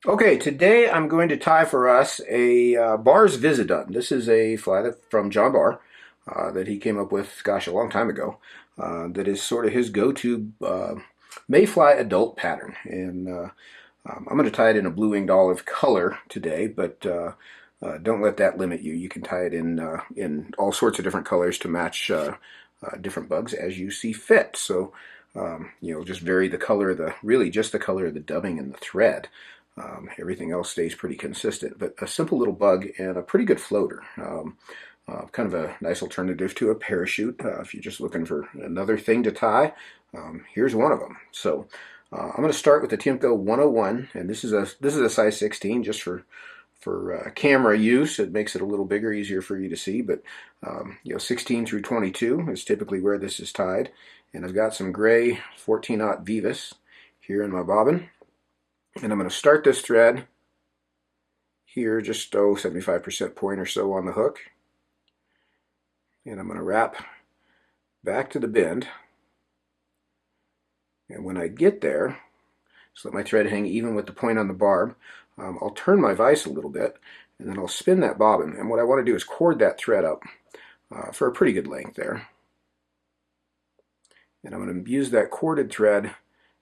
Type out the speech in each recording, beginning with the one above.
Okay, today I'm going to tie for us a Barr's Visadun. This is a fly from John Barr that he came up with, gosh, a long time ago. That is sort of his go-to Mayfly adult pattern. And I'm going to tie it in a blue-winged olive color today, but don't let that limit you. You can tie it in all sorts of different colors to match different bugs as you see fit. So, just vary the color of really just the color of the dubbing and the thread. Everything else stays pretty consistent, but a simple little bug and a pretty good floater. Kind of a nice alternative to a parachute. If you're just looking for another thing to tie, here's one of them. So I'm going to start with the Tiemco 101, and this is a size 16 just for camera use. It makes it a little bigger, easier for you to see, but 16 through 22 is typically where this is tied. And I've got some gray 14-aught Veevus here in my bobbin. And I'm going to start this thread here, just 75% point or so on the hook. And I'm going to wrap back to the bend. And when I get there, just let my thread hang even with the point on the barb. I'll turn my vise a little bit, and then I'll spin that bobbin. And what I want to do is cord that thread up for a pretty good length there. And I'm going to use that corded thread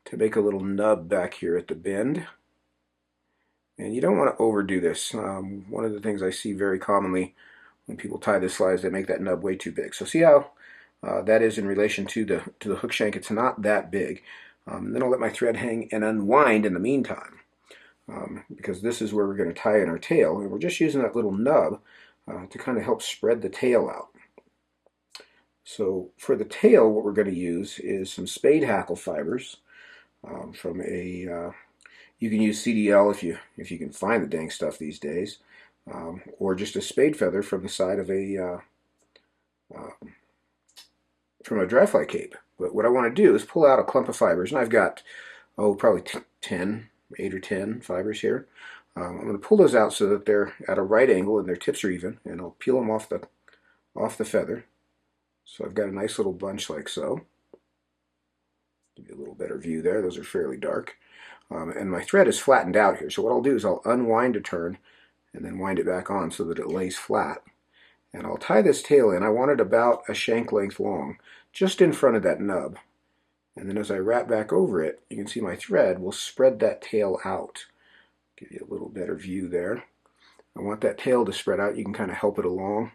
to make a little nub back here at the bend. And you don't want to overdo this. One of the things I see very commonly when people tie this fly is they make that nub way too big. So see how that is in relation to the hook shank. It's not that big. And then I'll let my thread hang and unwind in the meantime, because this is where we're going to tie in our tail. And we're just using that little nub to kind of help spread the tail out. So for the tail, what we're going to use is some Spade Hackle fibers from a, you can use CDL if you can find the dang stuff these days, or just a spade feather from the side of from a dry fly cape. But what I want to do is pull out a clump of fibers, and I've got, probably 8 or 10 fibers here. I'm going to pull those out so that they're at a right angle and their tips are even, and I'll peel them off the feather. So I've got a nice little bunch like so. Give you a little better view there. Those are fairly dark. And my thread is flattened out here. So what I'll do is I'll unwind a turn and then wind it back on so that it lays flat. And I'll tie this tail in. I want it about a shank length long, just in front of that nub. And then as I wrap back over it, you can see my thread will spread that tail out. Give you a little better view there. I want that tail to spread out. You can kind of help it along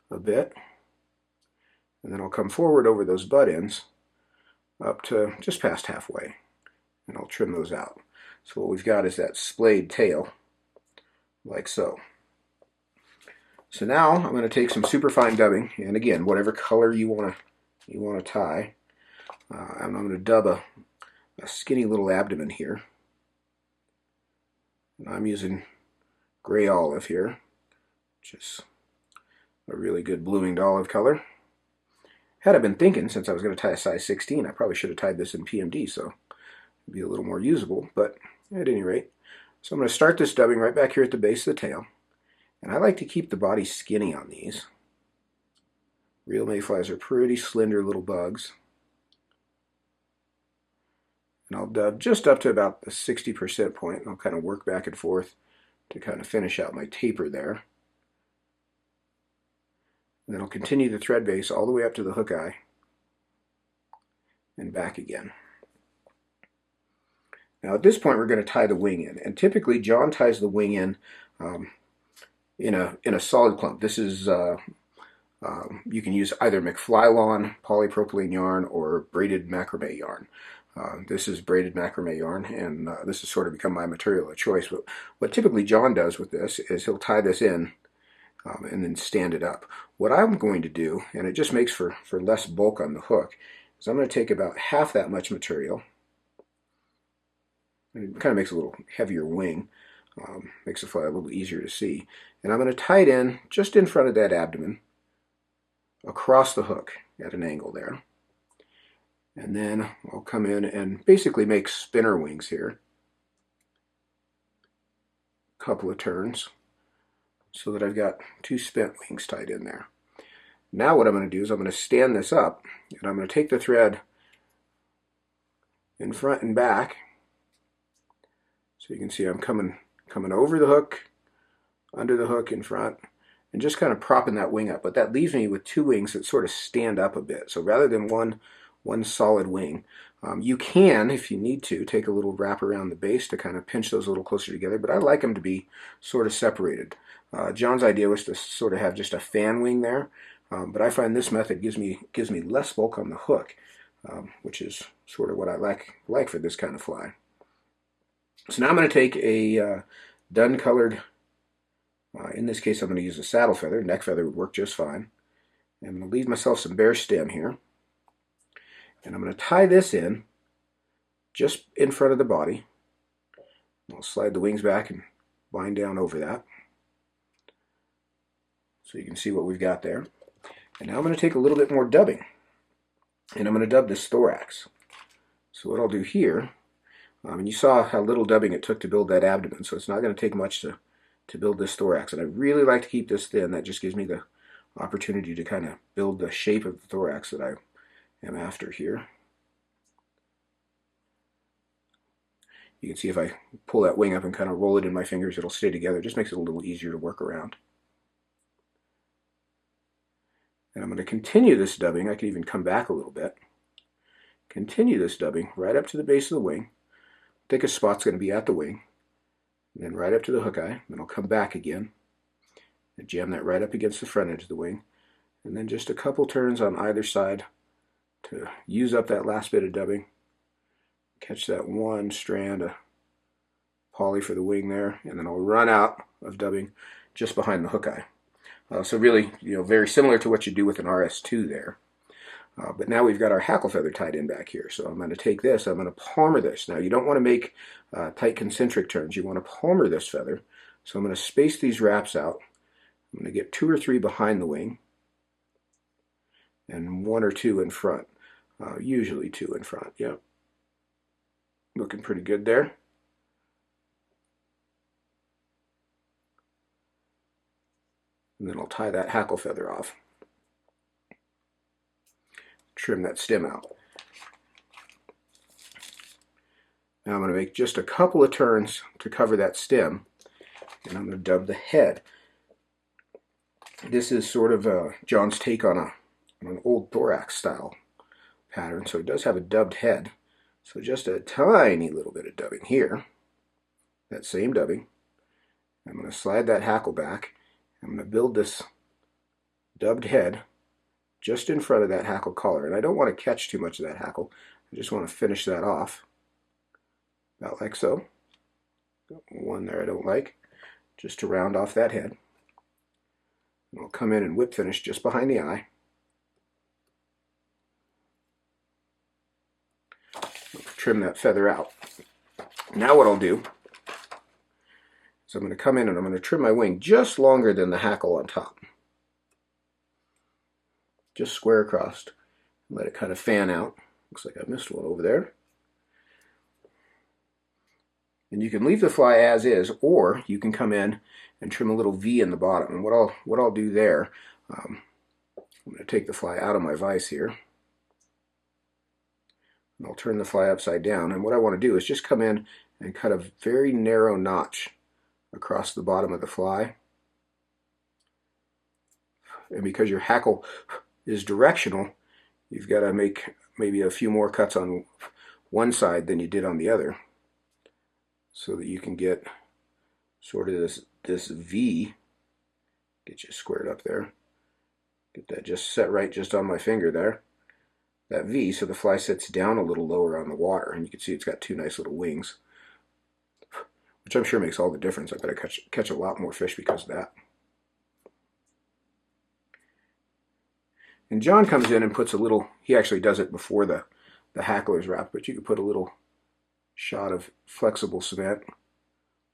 a bit. And then I'll come forward over those butt ends up to just past halfway, and I'll trim those out. So what we've got is that splayed tail, like so. So now I'm going to take some superfine dubbing, and again, whatever color you want to tie. I'm going to dub a skinny little abdomen here. And I'm using gray olive here, which is a really good blue-winged olive color. Had I been thinking, since I was going to tie a size 16, I probably should have tied this in PMD, so it'd be a little more usable, but at any rate. So I'm going to start this dubbing right back here at the base of the tail. And I like to keep the body skinny on these. Real mayflies are pretty slender little bugs. And I'll dub just up to about the 60% point, and I'll kind of work back and forth to kind of finish out my taper there. And then I'll continue the thread base all the way up to the hook eye and back again. Now at this point we're going to tie the wing in, and typically John ties the wing in a solid clump. This is you can use either McFlylon polypropylene yarn or braided macrame yarn. This is braided macrame yarn, and this has sort of become my material of choice. But what typically John does with this is he'll tie this in and then stand it up. What I'm going to do, and it just makes for less bulk on the hook, is I'm going to take about half that much material. It kind of makes a little heavier wing, makes the fly a little easier to see. And I'm going to tie it in just in front of that abdomen, across the hook at an angle there. And then I'll come in and basically make spinner wings here. A couple of turns, so that I've got 2 spent wings tied in there. Now what I'm going to do is I'm going to stand this up, and I'm going to take the thread in front and back So you can see I'm coming over the hook, under the hook, in front, and just kind of propping that wing up. But that leaves me with two wings that sort of stand up a bit. So rather than one solid wing, you can, if you need to, take a little wrap around the base to kind of pinch those a little closer together, but I like them to be sort of separated. John's idea was to sort of have just a fan wing there, but I find this method gives me less bulk on the hook, which is sort of what I like for this kind of fly. So now I'm going to take a dun colored, in this case I'm going to use a saddle feather. Neck feather would work just fine. And I'm going to leave myself some bare stem here. And I'm going to tie this in just in front of the body. I'll slide the wings back and bind down over that, so you can see what we've got there. And now I'm going to take a little bit more dubbing, and I'm going to dub this thorax. So what I'll do here, and you saw how little dubbing it took to build that abdomen, so it's not going to take much to build this thorax. And I really like to keep this thin. That just gives me the opportunity to kind of build the shape of the thorax that I am after here. You can see if I pull that wing up and kind of roll it in my fingers, it'll stay together. It just makes it a little easier to work around. And I'm going to continue this dubbing. I can even come back a little bit. Continue this dubbing right up to the base of the wing. Thickest spot's going to be at the wing. And then right up to the hook eye. Then I'll come back again and jam that right up against the front edge of the wing. And then just a couple turns on either side to use up that last bit of dubbing. Catch that one strand of poly for the wing there, and then I'll run out of dubbing just behind the hook eye. So really, very similar to what you do with an RS2 there. But now we've got our hackle feather tied in back here. So I'm going to take this, I'm going to palmer this. Now you don't want to make tight concentric turns. You want to palmer this feather. So I'm going to space these wraps out. I'm going to get 2 or 3 behind the wing, and 1 or 2 in front. Usually 2 in front. Yep. Looking pretty good there. And then I'll tie that hackle feather off. Trim that stem out. Now I'm going to make just a couple of turns to cover that stem, and I'm going to dub the head. This is sort of John's take on an old thorax style pattern, so it does have a dubbed head. So just a tiny little bit of dubbing here, that same dubbing. I'm going to slide that hackle back. I'm going to build this dubbed head just in front of that hackle collar. And I don't want to catch too much of that hackle. I just want to finish that off, about like so. One there I don't like, just to round off that head. And I'll come in and whip finish just behind the eye. Trim that feather out. Now what I'll do is I'm going to come in and I'm going to trim my wing just longer than the hackle on top. Just square across. Let it kind of fan out. Looks like I missed one over there. And you can leave the fly as is, or you can come in and trim a little V in the bottom. And what I'll do there, I'm going to take the fly out of my vise here. I'll turn the fly upside down, and what I want to do is just come in and cut a very narrow notch across the bottom of the fly. And because your hackle is directional, you've got to make maybe a few more cuts on one side than you did on the other, so that you can get sort of this V. Get you squared up there. Get that just set right just on my finger there. That V, so the fly sits down a little lower on the water, and you can see it's got 2 nice little wings, which I'm sure makes all the difference. I bet I catch a lot more fish because of that. And John comes in and puts a little, he actually does it before the hackler's wrap, but you could put a little shot of flexible cement,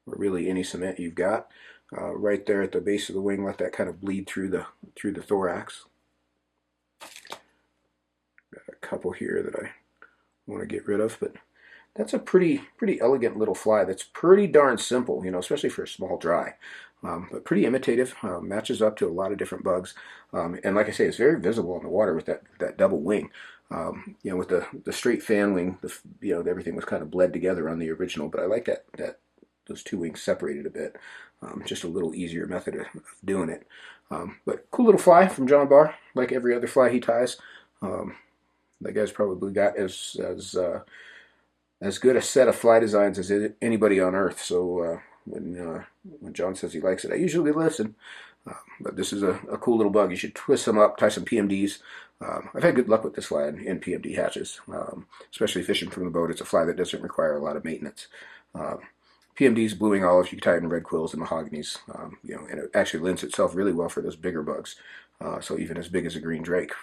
or really any cement you've got, right there at the base of the wing. Let that kind of bleed through the thorax. Got a couple here that I want to get rid of, but that's a pretty elegant little fly that's pretty darn simple, especially for a small dry. But pretty imitative, matches up to a lot of different bugs. And like I say, it's very visible in the water with that double wing. With the straight fan wing, everything was kind of bled together on the original, but I like that those two wings separated a bit. Just a little easier method of doing it. But cool little fly from John Barr, like every other fly he ties. That guy's probably got as good a set of fly designs as anybody on Earth. So when John says he likes it, I usually listen. But this is a cool little bug. You should twist them up, tie some PMDs. I've had good luck with this fly in PMD hatches, especially fishing from the boat. It's a fly that doesn't require a lot of maintenance. PMDs, blueing olives, you can tie it in red quills and mahoganies, and it actually lends itself really well for those bigger bugs. So even as big as a green drake,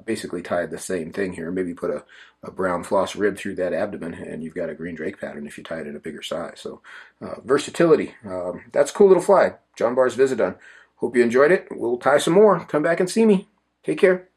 basically tied the same thing here. Maybe put a brown floss rib through that abdomen, and you've got a green drake pattern if you tie it in a bigger size. So versatility. That's a cool little fly. John Barr's Viz-A-Dun. Hope you enjoyed it. We'll tie some more. Come back and see me. Take care.